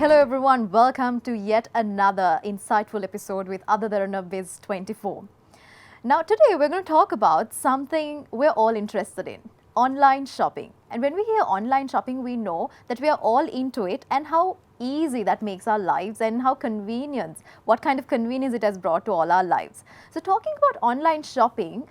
Hello everyone, welcome to yet another insightful episode with other Derana BIZ 24. Now today we're going to talk about something we're all interested in, online shopping. And when we hear online shopping, we know that we are all into it and how easy that makes our lives and what kind of convenience it has brought to all our lives. So talking about online shopping,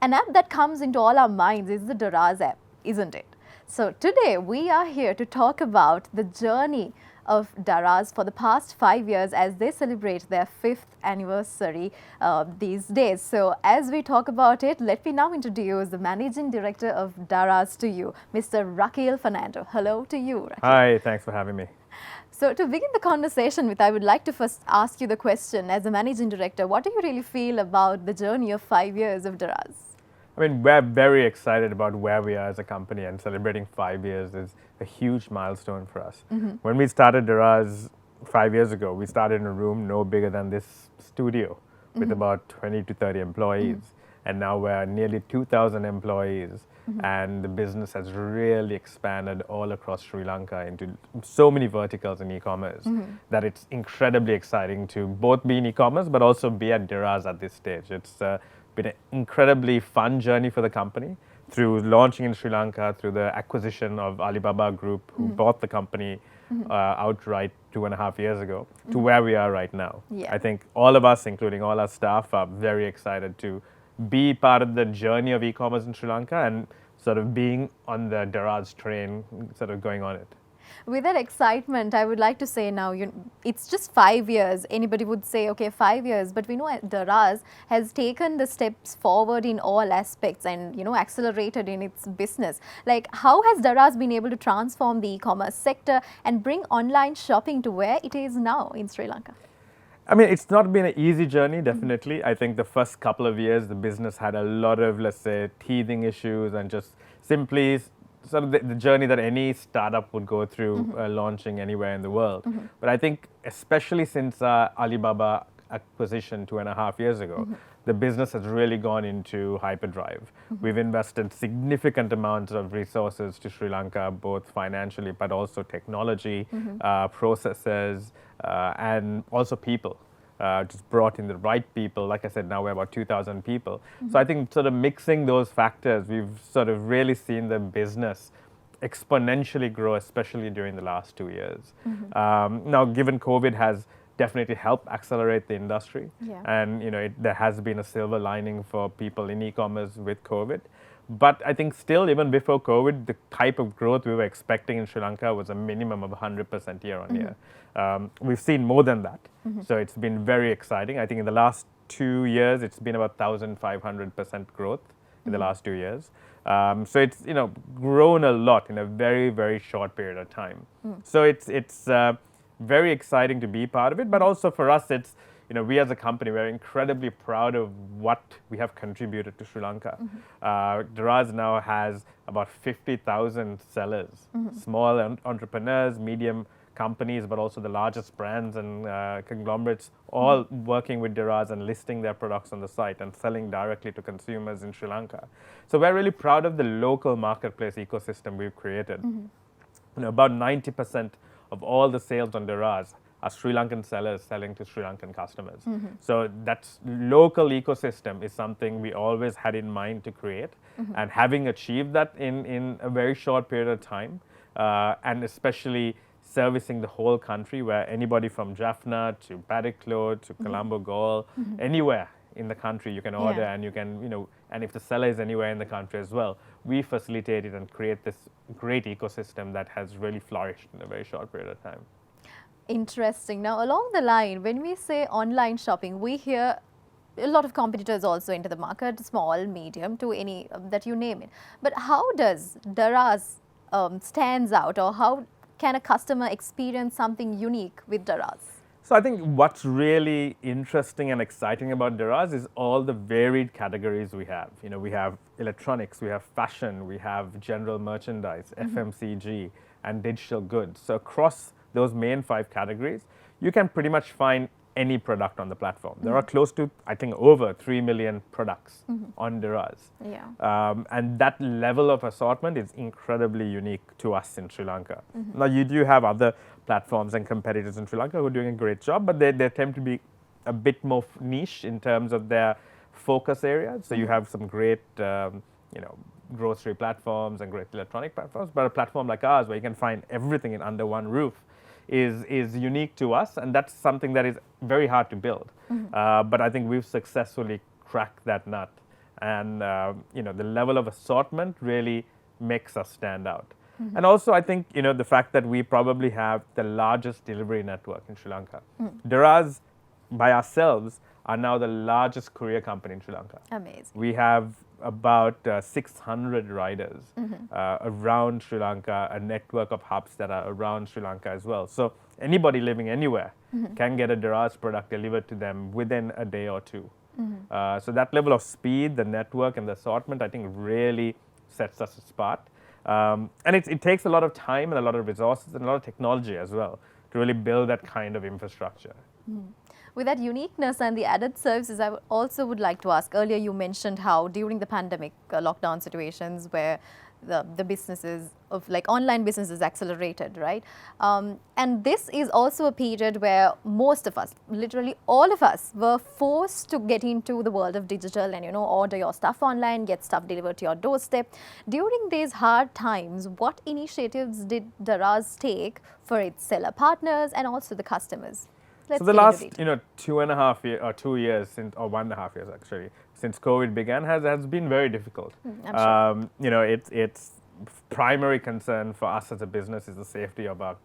an app that comes into all our minds is the Daraz app, isn't it? So today we are here to talk about the journey of Daraz for the past 5 years as they celebrate their 5th anniversary these days. So as we talk about it, let me now introduce the Managing Director of Daraz to you, Mr. Raquel Fernando. Hello to you, Raquel. Hi, thanks for having me. So to begin the conversation with, I would like to first ask you the question, as a Managing Director, what do you really feel about the journey of 5 years of Daraz? I mean, we're very excited about where we are as a company, and celebrating 5 years is a huge milestone for us. When we started Daraz 5 years ago, we started in a room no bigger than this studio with about 20 to 30 employees. And now we're nearly 2,000 employees, and the business has really expanded all across Sri Lanka into so many verticals in e-commerce that it's incredibly exciting to both be in e-commerce but also be at Daraz at this stage. It's been an incredibly fun journey for the company through launching in Sri Lanka, through the acquisition of Alibaba Group, who bought the company outright 2.5 years ago, to where we are right now. Yeah. I think all of us, including all our staff, are very excited to be part of the journey of e-commerce in Sri Lanka and sort of being on the Daraz train, sort of going on it. With that excitement, I would like to say now, it's just 5 years. Anybody would say, okay, 5 years, but we know Daraz has taken the steps forward in all aspects and, accelerated in its business. Like, how has Daraz been able to transform the e-commerce sector and bring online shopping to where it is now in Sri Lanka? I mean, it's not been an easy journey, definitely. I think the first couple of years, the business had a lot of, let's say, teething issues and just simply sort of the journey that any startup would go through launching anywhere in the world. But I think especially since Alibaba acquisition 2.5 years ago, the business has really gone into hyperdrive. We've invested significant amounts of resources to Sri Lanka, both financially but also technology, processes, and also people. Just brought in the right people. Like I said, now we're about 2,000 people. So I think sort of mixing those factors, we've sort of really seen the business exponentially grow, especially during the last 2 years. Now, given COVID has definitely helped accelerate the industry, and there has been a silver lining for people in e-commerce with COVID. But I think still, even before COVID, the type of growth we were expecting in Sri Lanka was a minimum of 100% year on year. We've seen more than that. So it's been very exciting. I think in the last 2 years, it's been about 1,500% growth in the last 2 years. So it's grown a lot in a very, very short period of time. So it's very exciting to be part of it, but also for us, it's we as a company, we're incredibly proud of what we have contributed to Sri Lanka. Daraz now has about 50,000 sellers, small entrepreneurs, medium companies, but also the largest brands and conglomerates, all working with Daraz and listing their products on the site and selling directly to consumers in Sri Lanka. So we're really proud of the local marketplace ecosystem we've created. About 90% of all the sales on Daraz are Sri Lankan sellers selling to Sri Lankan customers. So that local ecosystem is something we always had in mind to create. And having achieved that in a very short period of time, and especially servicing the whole country, where anybody from Jaffna to Padiklo to Colombo Galle, anywhere in the country you can order, and you can, and if the seller is anywhere in the country as well, we facilitate it and create this great ecosystem that has really flourished in a very short period of time. Interesting. Now, along the line, when we say online shopping, we hear a lot of competitors also into the market, small, medium, to any that you name it. But how does Daraz stands out, or how can a customer experience something unique with Daraz? So I think what's really interesting and exciting about Daraz is all the varied categories we have. We have electronics, we have fashion, we have general merchandise, FMCG, and digital goods. So across those main 5 categories, you can pretty much find any product on the platform. There are close to, I think, over 3 million products on Daraz. Yeah. And that level of assortment is incredibly unique to us in Sri Lanka. Now, you do have other platforms and competitors in Sri Lanka who are doing a great job, but they tend to be a bit more niche in terms of their focus areas. So you have some great, grocery platforms and great electronic platforms, but a platform like ours where you can find everything in under one roof is unique to us, and that's something that is very hard to build. But I think we've successfully cracked that nut, and the level of assortment really makes us stand out. And also, I think the fact that we probably have the largest delivery network in Sri Lanka. Daraz, by ourselves, are now the largest courier company in Sri Lanka. Amazing. We have about 600 riders around Sri Lanka, a network of hubs that are around Sri Lanka as well. So anybody living anywhere can get a Daraz product delivered to them within a day or two. So that level of speed, the network and the assortment, I think really sets us apart. And it takes a lot of time and a lot of resources and a lot of technology as well to really build that kind of infrastructure. With that uniqueness and the added services, I also would like to ask, earlier you mentioned how during the pandemic lockdown situations where the businesses of like online businesses accelerated, right? And this is also a period where most of us, literally all of us, were forced to get into the world of digital and order your stuff online, get stuff delivered to your doorstep. During these hard times, what initiatives did Daraz take for its seller partners and also the customers? So the last 2.5 years or 2 years since, or 1.5 years actually, since COVID began has been very difficult. I'm sure. It's primary concern for us as a business is the safety of our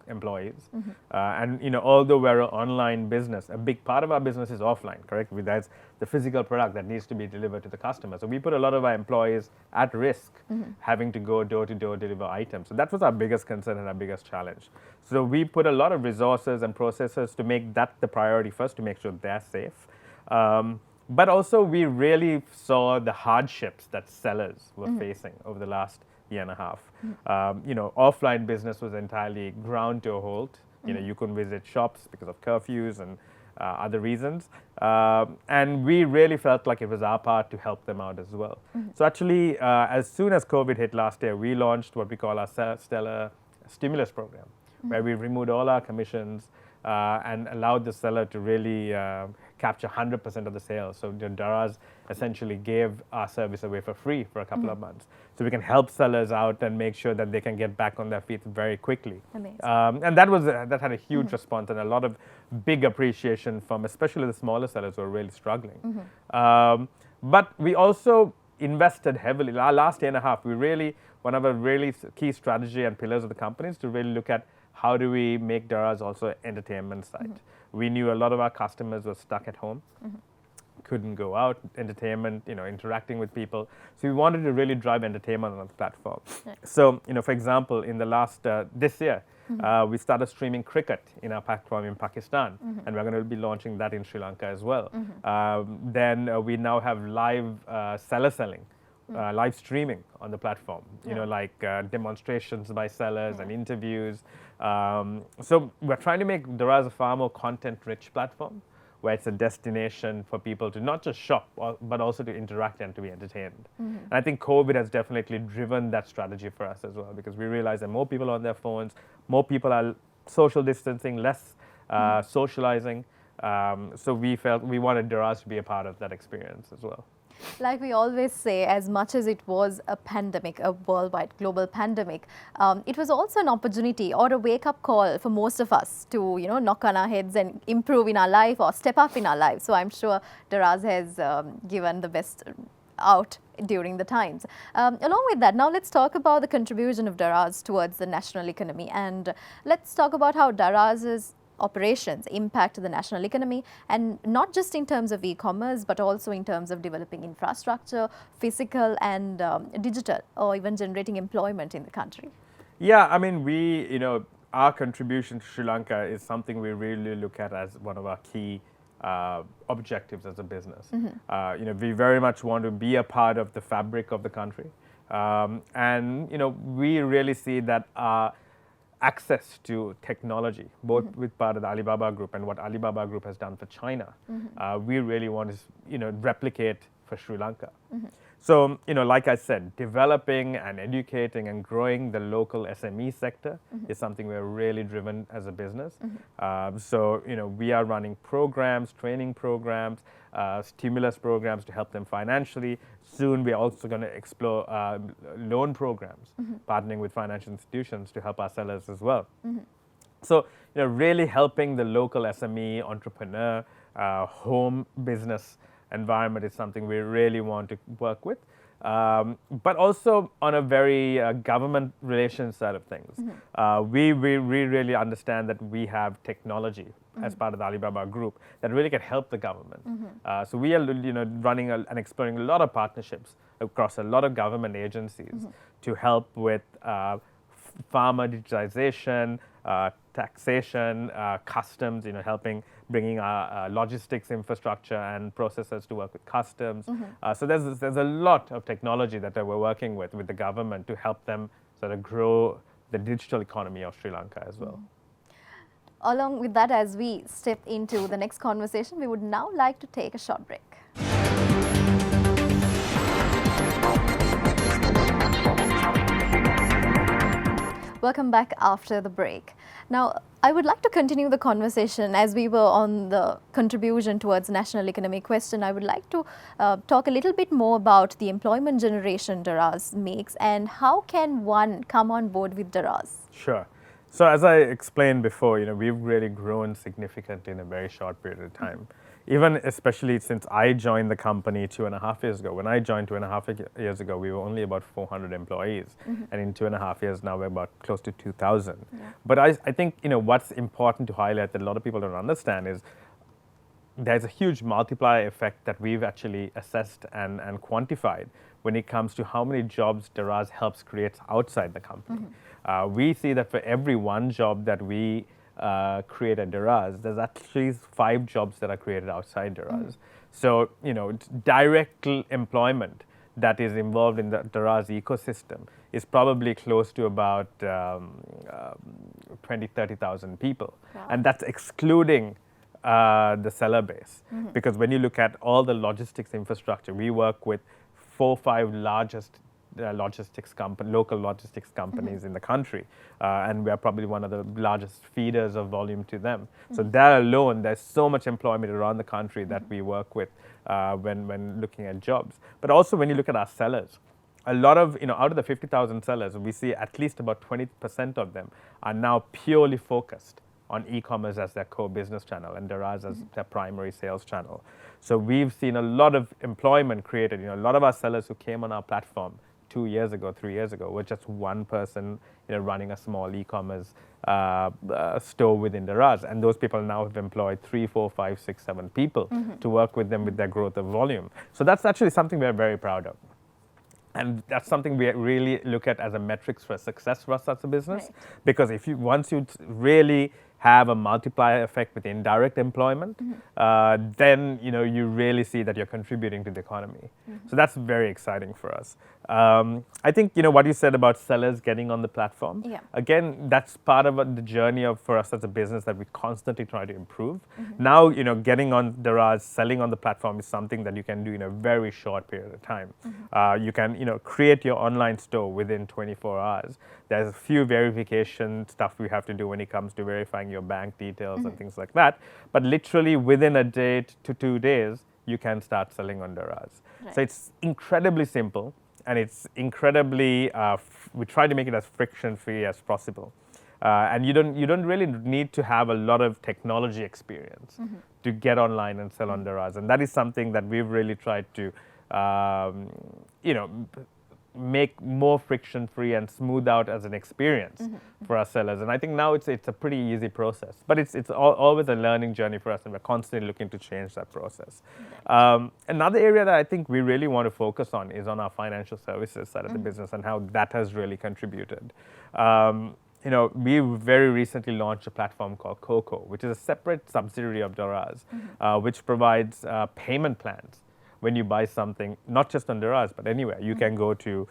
employees. And although we're an online business, a big part of our business is offline, correct? That's the physical product that needs to be delivered to the customer. So we put a lot of our employees at risk having to go door to door deliver items. So that was our biggest concern and our biggest challenge. So we put a lot of resources and processes to make that the priority first, to make sure they're safe. But also we really saw the hardships that sellers were facing over the last year and a half. Offline business was entirely ground to a halt. You couldn't visit shops because of curfews and other reasons. And we really felt like it was our part to help them out as well. So actually, as soon as COVID hit last year, we launched what we call our Stellar Stimulus Program, where we removed all our commissions and allowed the seller to really capture 100% of the sales. So Daraz essentially gave our service away for free for a couple of months. So we can help sellers out and make sure that they can get back on their feet very quickly. Amazing. And that had a huge response and a lot of big appreciation from especially the smaller sellers who are really struggling. But we also invested heavily. Last year and a half, one of our really key strategy and pillars of the company is to really look at how do we make Daraz also an entertainment site. We knew a lot of our customers were stuck at home, couldn't go out, entertainment, interacting with people. So we wanted to really drive entertainment on the platform. Right. So, for example, in the last, this year, we started streaming cricket in our platform in Pakistan, and we're going to be launching that in Sri Lanka as well. Then we now have live seller selling. Live streaming on the platform, like demonstrations by sellers and interviews. So we're trying to make Doraz a far more content-rich platform, where it's a destination for people to not just shop, but also to interact and to be entertained. And I think COVID has definitely driven that strategy for us as well, because we realize that more people are on their phones, more people are social distancing, less socializing. So we felt we wanted Daraz to be a part of that experience as well. Like we always say, as much as it was a pandemic, a worldwide global pandemic, it was also an opportunity or a wake-up call for most of us to, knock on our heads and improve in our life or step up in our lives. So I'm sure Daraz has given the best out during the times. Along with that, now let's talk about the contribution of Daraz towards the national economy, and let's talk about how Daraz's operations impact the national economy, and not just in terms of e-commerce, but also in terms of developing infrastructure, physical and digital, or even generating employment in the country. Yeah, I mean, our contribution to Sri Lanka is something we really look at as one of our key objectives as a business. We very much want to be a part of the fabric of the country. And we really see that access to technology, both with part of the Alibaba Group and what Alibaba Group has done for China. We really want to, replicate for Sri Lanka. So, like I said, developing and educating and growing the local SME sector is something we're really driven as a business. So, we are running programs, training programs, stimulus programs to help them financially. Soon, we're also going to explore loan programs, partnering with financial institutions to help our sellers as well. So, really helping the local SME, entrepreneur, home business environment is something we really want to work with. But also on a very government relations side of things. We really understand that we have technology as part of the Alibaba Group that really can help the government. So we are running and exploring a lot of partnerships across a lot of government agencies to help with farmer digitization, taxation, customs, helping bringing our logistics infrastructure and processes to work with customs. So there's a lot of technology that we're working with the government to help them sort of grow the digital economy of Sri Lanka as well. Along with that, as we step into the next conversation, we would now like to take a short break. Welcome back after the break. Now, I would like to continue the conversation as we were on the contribution towards national economic question. I would like to talk a little bit more about the employment generation Daraz makes and how can one come on board with Daraz? Sure. So as I explained before, we've really grown significantly in a very short period of time. Even especially since I joined the company 2.5 years ago. When I joined 2.5 years ago, we were only about 400 employees. And in 2.5 years now, we're about close to 2,000. But I think, what's important to highlight that a lot of people don't understand is there's a huge multiplier effect that we've actually assessed and quantified when it comes to how many jobs Daraz helps create outside the company. We see that for every one job that we create at Daraz, there's actually 5 jobs that are created outside Daraz. So, direct employment that is involved in the Daraz ecosystem is probably close to about 20,000-30,000 people. Wow. And that's excluding the seller base. Because when you look at all the logistics infrastructure, we work with 4 or 5 largest local logistics companies in the country, and we are probably one of the largest feeders of volume to them. So there alone, there's so much employment around the country that we work with when looking at jobs. But also when you look at our sellers, a lot of, out of the 50,000 sellers, we see at least about 20% of them are now purely focused on e-commerce as their core business channel and Daraz as their primary sales channel. So we've seen a lot of employment created. A lot of our sellers who came on our platform 2 years ago, 3 years ago, were just one person, running a small e-commerce store within Daraz, and those people now have employed 3, 4, 5, 6, 7 people to work with them with their growth of volume. So that's actually something we're very proud of, and that's something we really look at as a metrics for success for us as a business. Right. Because once you really have a multiplier effect with indirect employment, then you really see that you're contributing to the economy. So that's very exciting for us. I think what you said about sellers getting on the platform, again, that's part of the journey for us as a business that we constantly try to improve. Now, getting on Daraz, selling on the platform is something that you can do in a very short period of time. You can create your online store within 24 hours. There's a few verification stuff we have to do when it comes to verifying your bank details and things like that. But literally within a day to 2 days, you can start selling on Daraz. Right. So it's incredibly simple, and it's incredibly, we try to make it as friction-free as possible. And you don't really need to have a lot of technology experience to get online and sell on Daraz. And that is something that we've really tried to, make more friction-free and smooth out as an experience for our sellers. And I think now it's a pretty easy process, but it's always a learning journey for us, and we're constantly looking to change that process. Another area that I think we really want to focus on is on our financial services side of the business and how that has really contributed. We very recently launched a platform called Coco, which is a separate subsidiary of Doraz, which provides payment plans. When you buy something, not just on Daraz, but anywhere, you can go to,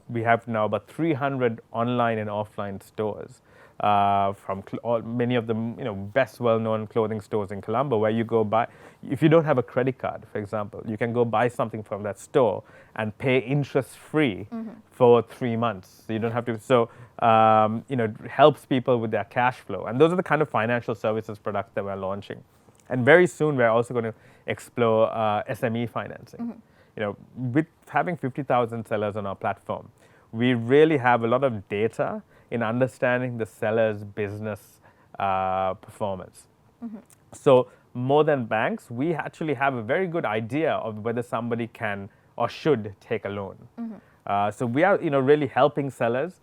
we have now about 300 online and offline stores from many of the best well-known clothing stores in Colombo, where you go buy. If you don't have a credit card, for example, you can go buy something from that store and pay interest-free for 3 months. So you don't have to. So it helps people with their cash flow, and those are the kind of financial services products that we're launching. And very soon, we're also going to explore SME financing. With having 50,000 sellers on our platform, we really have a lot of data in understanding the seller's business performance. So more than banks, we actually have a very good idea of whether somebody can or should take a loan. So we are really helping sellers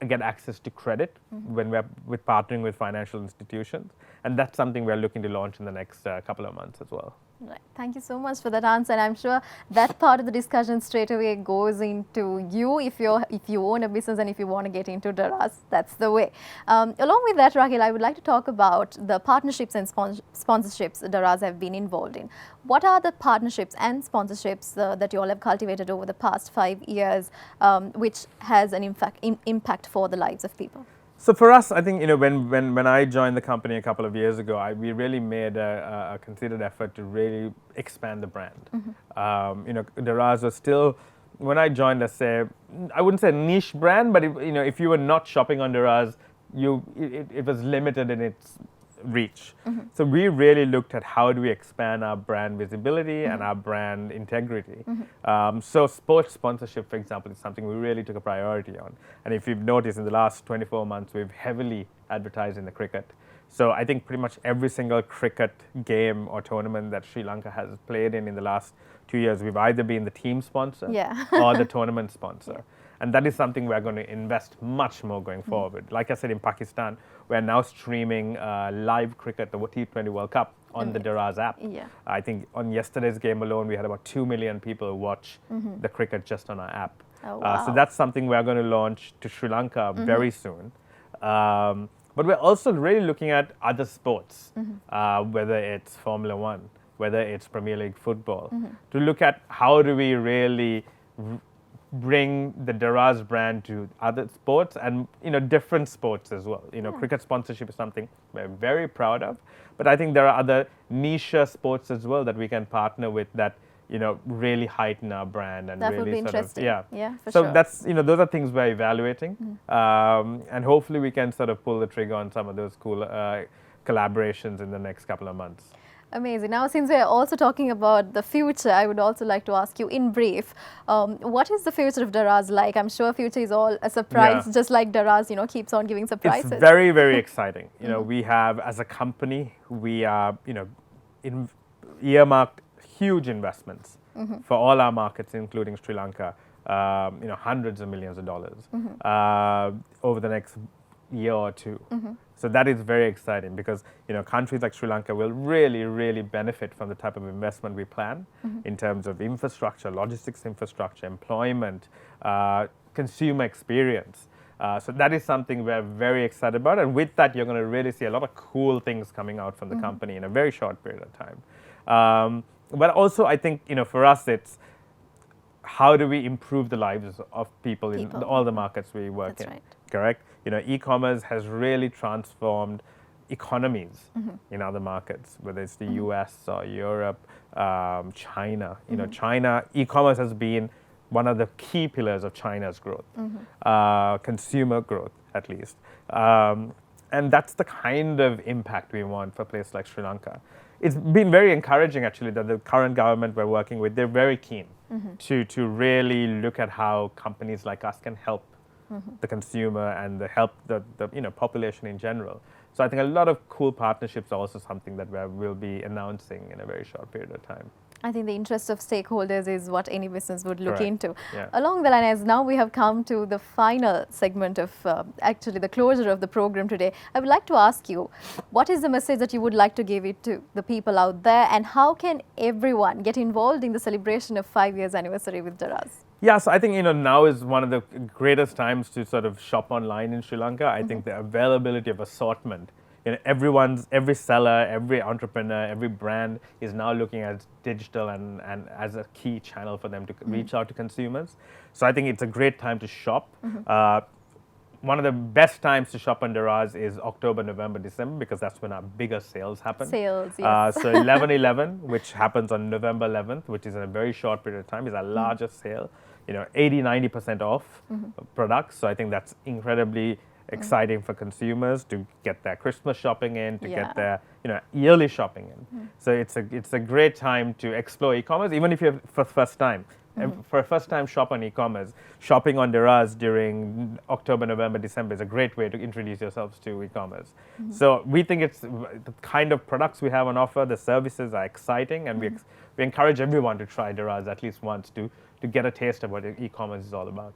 get access to credit when we're partnering with financial institutions. And that's something we're looking to launch in the next couple of months as well. Right. Thank you so much for that answer, and I'm sure that part of the discussion straight away goes into you if you own a business and if you want to get into Daraz. That's the way. Along with that, Rahil, I would like to talk about the partnerships and sponsorships Daraz have been involved in. What are the partnerships and sponsorships that you all have cultivated over the past 5 years, which has an impact for the lives of people? So for us, I think when I joined the company a couple of years ago, we really made a considered effort to really expand the brand. Daraz was still, when I joined, I wouldn't say niche brand, but if you were not shopping on Daraz, it was limited in its reach. So we really looked at how do we expand our brand visibility and our brand integrity. So sports sponsorship, for example, is something we really took a priority on. And if you've noticed, in the last 24 months, we've heavily advertised in the cricket. So I think pretty much every single cricket game or tournament that Sri Lanka has played in the last 2 years, we've either been the team sponsor or the tournament sponsor. And that is something we're going to invest much more going forward. Like I said, in Pakistan, we're now streaming live cricket, the T20 World Cup, on the Daraz app. I think on yesterday's game alone, we had about 2 million people watch the cricket just on our app. Oh, wow. So that's something we're going to launch to Sri Lanka very soon. But we're also really looking at other sports, whether it's Formula One, whether it's Premier League football, to look at how do we really bring the Daraz brand to other sports and different sports as well. Cricket sponsorship is something we're very proud of, but I think there are other niche sports as well that we can partner with that really heighten our brand and that really would be interesting. For so sure. that's those are things we're evaluating, and hopefully we can sort of pull the trigger on some of those cool collaborations in the next couple of months. Amazing. Now, since we're also talking about the future, I would also like to ask you in brief, what is the future of Daraz like? I'm sure future is all a surprise, just like Daraz, keeps on giving surprises. It's very, very exciting. We have, as a company, we are, earmarked huge investments for all our markets, including Sri Lanka, hundreds of millions of dollars over the next year or two. So that is very exciting because countries like Sri Lanka will really, really benefit from the type of investment we plan in terms of infrastructure, logistics infrastructure, employment, consumer experience. So that is something we're very excited about, and with that, you're going to really see a lot of cool things coming out from the company in a very short period of time. But also, I think for us, it's how do we improve the lives of people in all the markets we work in. Right. Correct? E-commerce has really transformed economies in other markets, whether it's the US or Europe, China. China, e-commerce has been one of the key pillars of China's growth, consumer growth at least. And that's the kind of impact we want for a place like Sri Lanka. It's been very encouraging actually that the current government we're working with, they're very keen to really look at how companies like us can help the consumer and help the population in general. So I think a lot of cool partnerships are also something that we'll be announcing in a very short period of time. I think the interest of stakeholders is what any business would look into. Yeah. Along the line, as now we have come to the final segment of actually the closure of the program today, I would like to ask you, what is the message that you would like to give it to the people out there, and how can everyone get involved in the celebration of 5 years anniversary with Daraz? Yeah, so I think now is one of the greatest times to sort of shop online in Sri Lanka. I think the availability of assortment, every seller, every entrepreneur, every brand is now looking at digital and as a key channel for them to reach out to consumers. So I think it's a great time to shop. one of the best times to shop on Daraz is October, November, December, because that's when our bigger sales happen. Sales, yes. So 11/11, which happens on November 11th, which is in a very short period of time, is our largest sale. 80-90% off products. So I think that's incredibly exciting for consumers to get their Christmas shopping in, to get their yearly shopping in. So it's a great time to explore e-commerce, even if you're for the first time. And for a first-time shop on e-commerce, shopping on Daraz during October, November, December is a great way to introduce yourselves to e-commerce. So we think it's the kind of products we have on offer, the services are exciting, and we encourage everyone to try Daraz at least once to get a taste of what e-commerce is all about.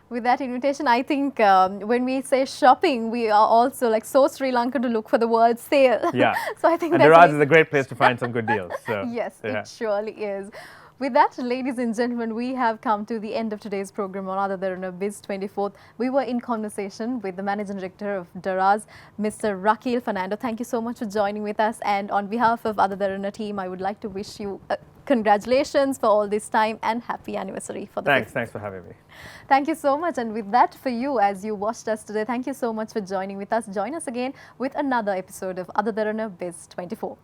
With that invitation, I think when we say shopping, we are also like so Sri Lanka to look for the word sale. Yeah. So I think and Daraz is a great place to find some good deals. So, yes, it surely is. With that, ladies and gentlemen, we have come to the end of today's program on Other Derana BIZ 24th. We were in conversation with the Managing Director of Daraz, Mr. Rakil Fernando. Thank you so much for joining with us. And on behalf of Other Derana team, I would like to wish you congratulations for all this time and happy anniversary for the Thanks for having me. Thank you so much. And with that, for you, as you watched us today, thank you so much for joining with us. Join us again with another episode of Other Derana BIZ 24.